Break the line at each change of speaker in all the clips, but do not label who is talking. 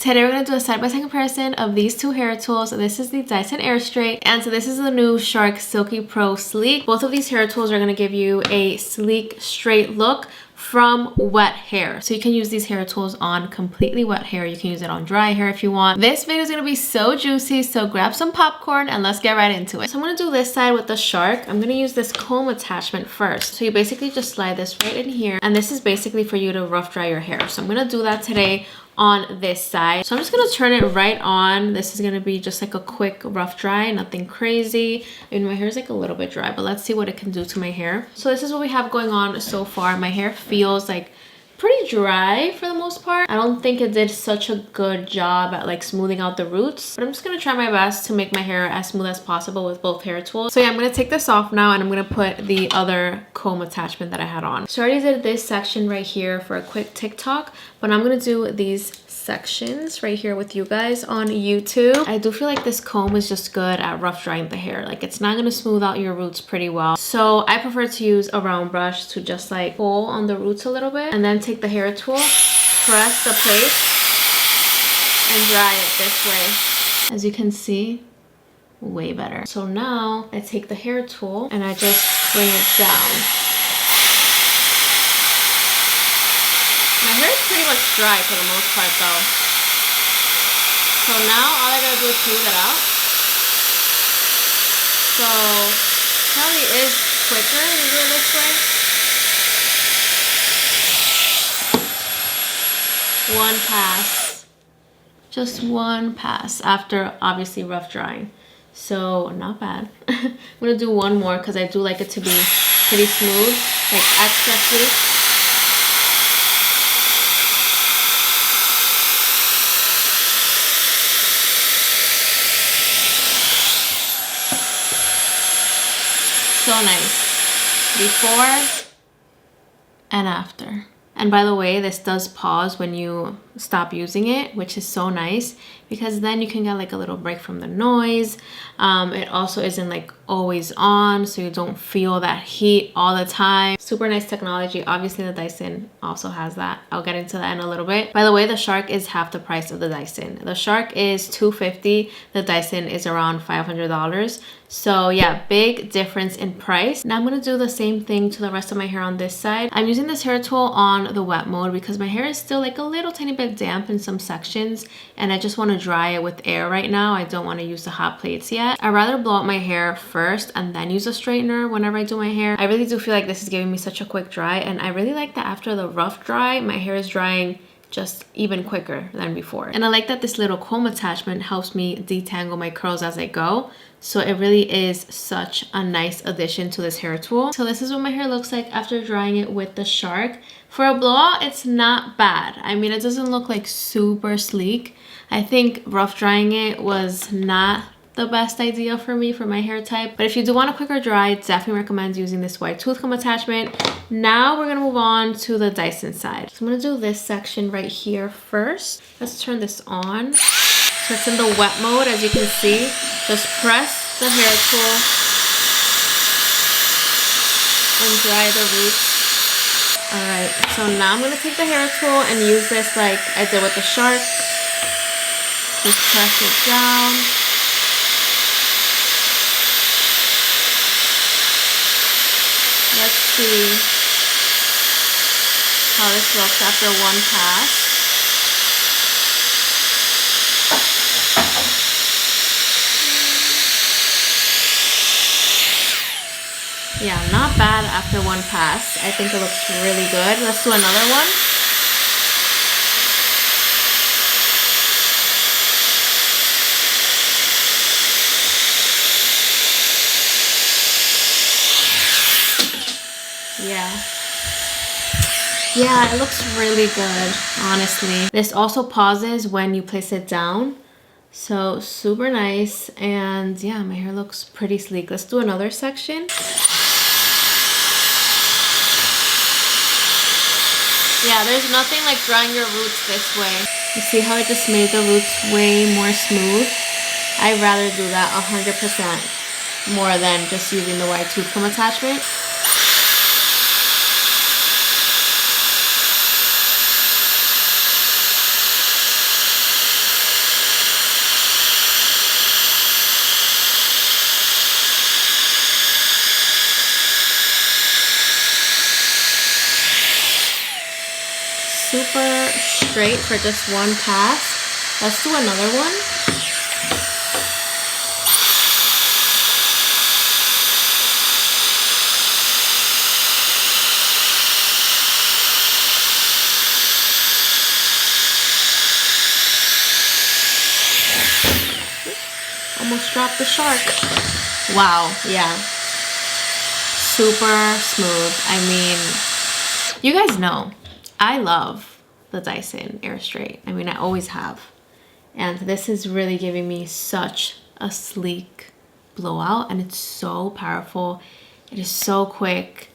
Today we're going to do a side-by-side comparison of these two hair tools. This is the Dyson AirStrait, and so this is the new Shark SilkiPro Sleek. Both of these hair tools are going to give you a sleek, straight look from wet hair. So you can use these hair tools on completely wet hair. You can use it on dry hair if you want. This video is going to be so juicy, so grab some popcorn and let's get right into it. So I'm going to do this side with the Shark. I'm going to use this comb attachment first. So you basically just slide this right in here, and this is basically for you to rough dry your hair. So I'm going to do that today on this side. So I'm just gonna turn it right on. This is gonna be just like a quick rough dry, nothing crazy. I mean, my hair is like a little bit dry, but let's see what it can do to my hair. So this is what we have going on so far. My hair feels like pretty dry for the most part. I don't think it did such a good job at like smoothing out the roots, but I'm just gonna try my best to make my hair as smooth as possible with both hair tools. So yeah, I'm gonna take this off now and I'm gonna put the other comb attachment that I had on. So I already did this section right here for a quick TikTok, but I'm gonna do these sections right here with you guys on YouTube. I do feel like this comb is just good at rough drying the hair. Like, it's not gonna smooth out your roots pretty well. So I prefer to use a round brush to just like pull on the roots a little bit and then take the hair tool, press the plate, and dry it this way. As you can see, way better. So now I take the hair tool and I just bring it down. My hair is pretty much dry for the most part though. So now all I gotta do is smooth it out. So probably is quicker to do it this way. One pass. Just one pass after obviously rough drying. So not bad. I'm gonna do one more because I do like it to be pretty smooth, like extra sleek. So nice before and after. And by the way, this does pause when you stop using it, which is so nice because then you can get like a little break from the noise. It also isn't like always on, so you don't feel that heat all the time. Super nice technology. Obviously the Dyson also has that. I'll get into that in a little bit. By the way, the Shark is half the price of the Dyson. The Shark is $250. The Dyson is around $500. So yeah, big difference in price. Now I'm gonna do the same thing to the rest of my hair on this side. I'm using this hair tool on the wet mode because my hair is still like a little tiny bit damp in some sections, and I just want to dry it with air right now. I don't want to use the hot plates yet. I'd rather blow out my hair first and then use a straightener whenever I do my hair. I really do feel like this is giving me such a quick dry, and I really like that after the rough dry, my hair is drying just even quicker than before. And I like that this little comb attachment helps me detangle my curls as I go. So it really is such a nice addition to this hair tool. So this is what my hair looks like after drying it with the Shark. For a blowout, it's not bad. I mean, it doesn't look like super sleek. I think rough drying it was not the best idea for me for my hair type, but if you do want a quicker dry, definitely recommend using this white tooth comb attachment. Now we're gonna move on to the Dyson side. So I'm gonna do this section right here first. Let's turn this on. So it's in the wet mode, as you can see. Just press the hair tool and dry the roots. All right, so now I'm gonna take the hair tool and use this like I did with the Shark. Just press it down. Let's see how this looks after one pass. Yeah, not bad after one pass. I think it looks really good. Let's do another one. Yeah, it looks really good, honestly. This also pauses when you place it down. So super nice. And yeah, my hair looks pretty sleek. Let's do another section. Yeah, there's nothing like drying your roots this way. You see how it just made the roots way more smooth? I'd rather do that 100% more than just using the white tooth comb attachment. super straight for just one pass. Let's do another one. Almost dropped the shark. Wow, yeah. Super smooth. I mean, you guys know, I love the Dyson AirStrait. I mean, I always have. And this is really giving me such a sleek blowout, and it's so powerful. It is so quick.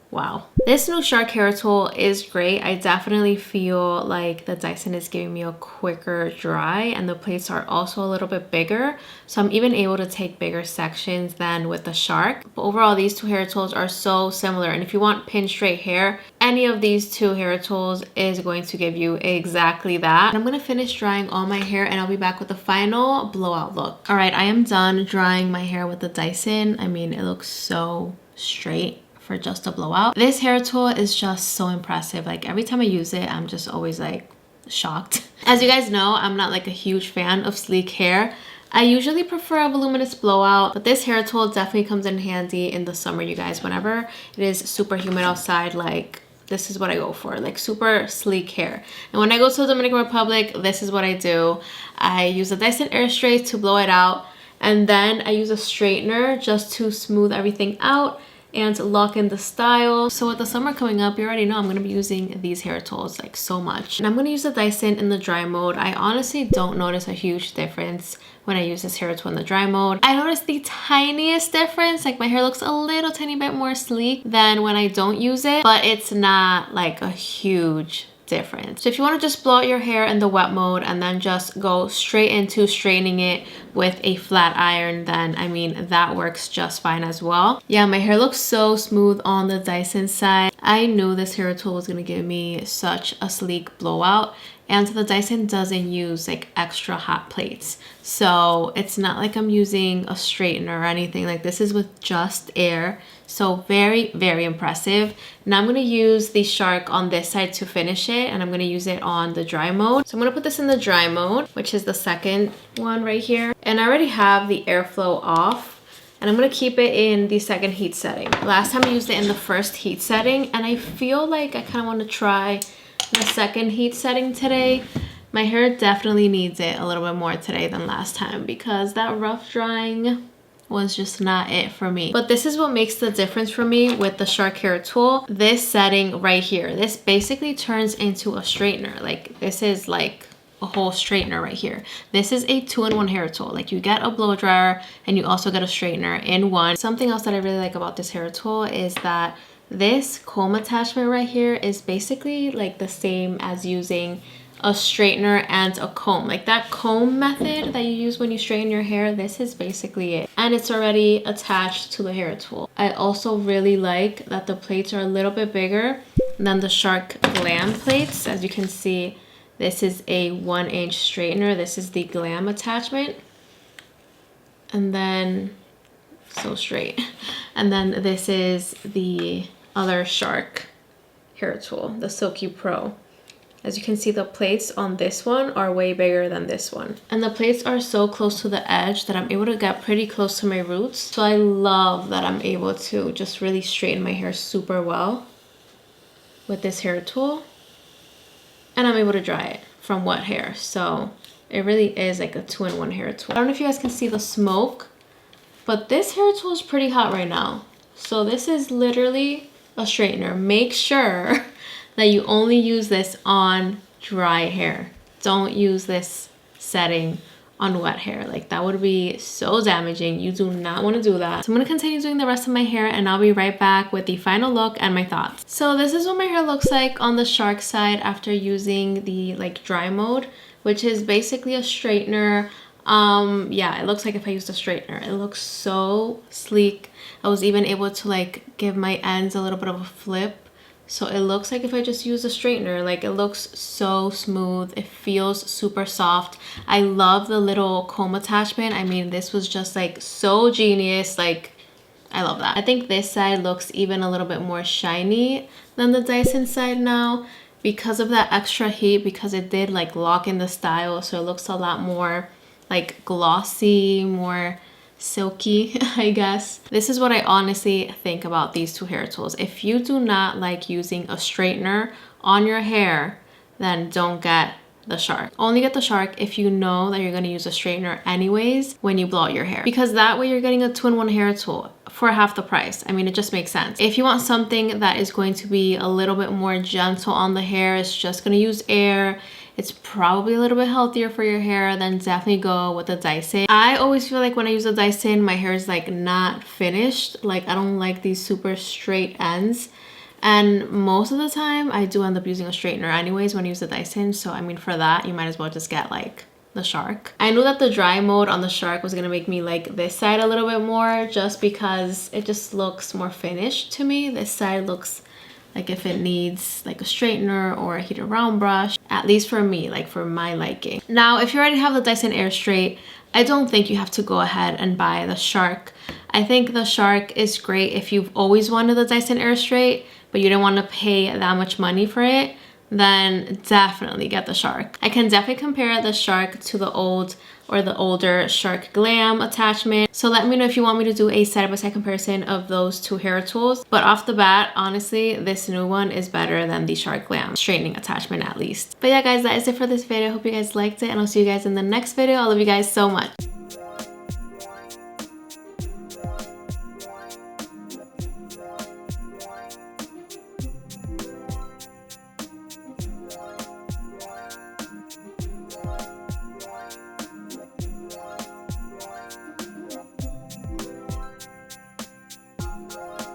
Wow. This new shark hair tool is great. I definitely feel like the Dyson is giving me a quicker dry, and the plates are also a little bit bigger. So I'm even able to take bigger sections than with the shark. But overall, these two hair tools are so similar. And if you want pin straight hair, any of these two hair tools is going to give you exactly that. I'm gonna finish drying all my hair and I'll be back with the final blowout look. All right, I am done drying my hair with the Dyson. I mean, it looks so straight for just a blowout. This hair tool is just so impressive. Like every time I use it, I'm just always like shocked. As you guys know, I'm not like a huge fan of sleek hair. I usually prefer a voluminous blowout, but this hair tool definitely comes in handy in the summer, you guys. Whenever it is super humid outside, like this is what I go for, like super sleek hair. And when I go to the Dominican Republic, this is what I do. I use the Dyson AirStrait to blow it out, and then I use a straightener just to smooth everything out and lock in the style. So with the summer coming up, you already know I'm going to be using these hair tools like so much. And I'm going to use the Dyson in the dry mode. I honestly don't notice a huge difference when I use this hair tool in the dry mode. I notice the tiniest difference, like my hair looks a little tiny bit more sleek than when I don't use it, but it's not like a huge difference. So if you want to just blow out your hair in the wet mode and then just go straight into straightening it with a flat iron, then I mean that works just fine as well. Yeah, my hair looks so smooth on the Dyson side. I knew this hair tool was going to give me such a sleek blowout, and the Dyson doesn't use like extra hot plates, so it's not like I'm using a straightener or anything. Like this is with just air. So very, very impressive. Now I'm going to use the shark on this side to finish it, and I'm going to use it on the dry mode. So I'm going to put this in the dry mode, which is the second one right here. And I already have the airflow off, and I'm going to keep it in the second heat setting. Last time I used it in the first heat setting, and I feel like I kind of want to try the second heat setting today. My hair definitely needs it a little bit more today than last time, because that rough drying was just not it for me. But this is what makes the difference for me with the shark hair tool. This setting right here, this basically turns into a straightener. Like this is like a whole straightener right here. This is a 2-in-1 hair tool. Like you get a blow dryer and you also get a straightener in one. Something else that I really like about this hair tool is that this comb attachment right here is basically like the same as using a straightener and a comb. Like that comb method that you use when you straighten your hair, this is basically it. And it's already attached to the hair tool. I also really like that the plates are a little bit bigger than the Shark Glam plates. As you can see, this is a 1-inch straightener. This is the Glam attachment. And then, so straight. And then this is the other Shark hair tool, the SilkiPro. As you can see, the plates on this one are way bigger than this one. And the plates are so close to the edge that I'm able to get pretty close to my roots. So I love that I'm able to just really straighten my hair super well with this hair tool. And I'm able to dry it from wet hair. So it really is like a 2-in-1 hair tool. I don't know if you guys can see the smoke, but this hair tool is pretty hot right now. So this is literally a straightener. Make sure that you only use this on dry hair. Don't use this setting on wet hair. Like that would be so damaging. You do not want to do that. So I'm going to continue doing the rest of my hair, and I'll be right back with the final look and my thoughts. So this is what my hair looks like on the shark side after using the like dry mode, which is basically a straightener. Yeah, it looks like if I used a straightener. It looks so sleek. I was even able to like give my ends a little bit of a flip. So it looks like if I just use a straightener. Like it looks so smooth. It feels super soft. I love the little comb attachment. I mean, this was just like so genius. Like I love that. I think this side looks even a little bit more shiny than the Dyson side now. because of that extra heat, because it did like lock in the style, so it looks a lot more like glossy, more silky, I guess. This is what I honestly think about these two hair tools. If you do not like using a straightener on your hair, then don't get the Shark. Only get the Shark if you know that you're going to use a straightener anyways when you blow out your hair, because that way you're getting a 2-in-1 hair tool for half the price. I mean, it just makes sense. If you want something that is going to be a little bit more gentle on the hair, it's just going to use air, it's probably a little bit healthier for your hair, then definitely go with the Dyson. I always feel like when I use the Dyson, my hair is like not finished. Like I don't like these super straight ends. And most of the time I do end up using a straightener anyways when I use the Dyson. So I mean, for that, you might as well just get like the Shark. I knew that the dry mode on the Shark was gonna make me like this side a little bit more, just because it just looks more finished to me. This side looks like if it needs like a straightener or a heated round brush, at least for me, like for my liking. Now, if you already have the Dyson AirStrait, I don't think you have to go ahead and buy the Shark. I think the Shark is great if you've always wanted the Dyson AirStrait, but you didn't want to pay that much money for it, then definitely get the Shark. I can definitely compare the Shark to the old or the older Shark Glam attachment. So let me know if you want me to do a side-by-side comparison of those two hair tools. But off the bat, honestly, this new one is better than the Shark Glam straightening attachment, at least. But yeah, guys, that is it for this video. I hope you guys liked it, and I'll see you guys in the next video. I love you guys so much.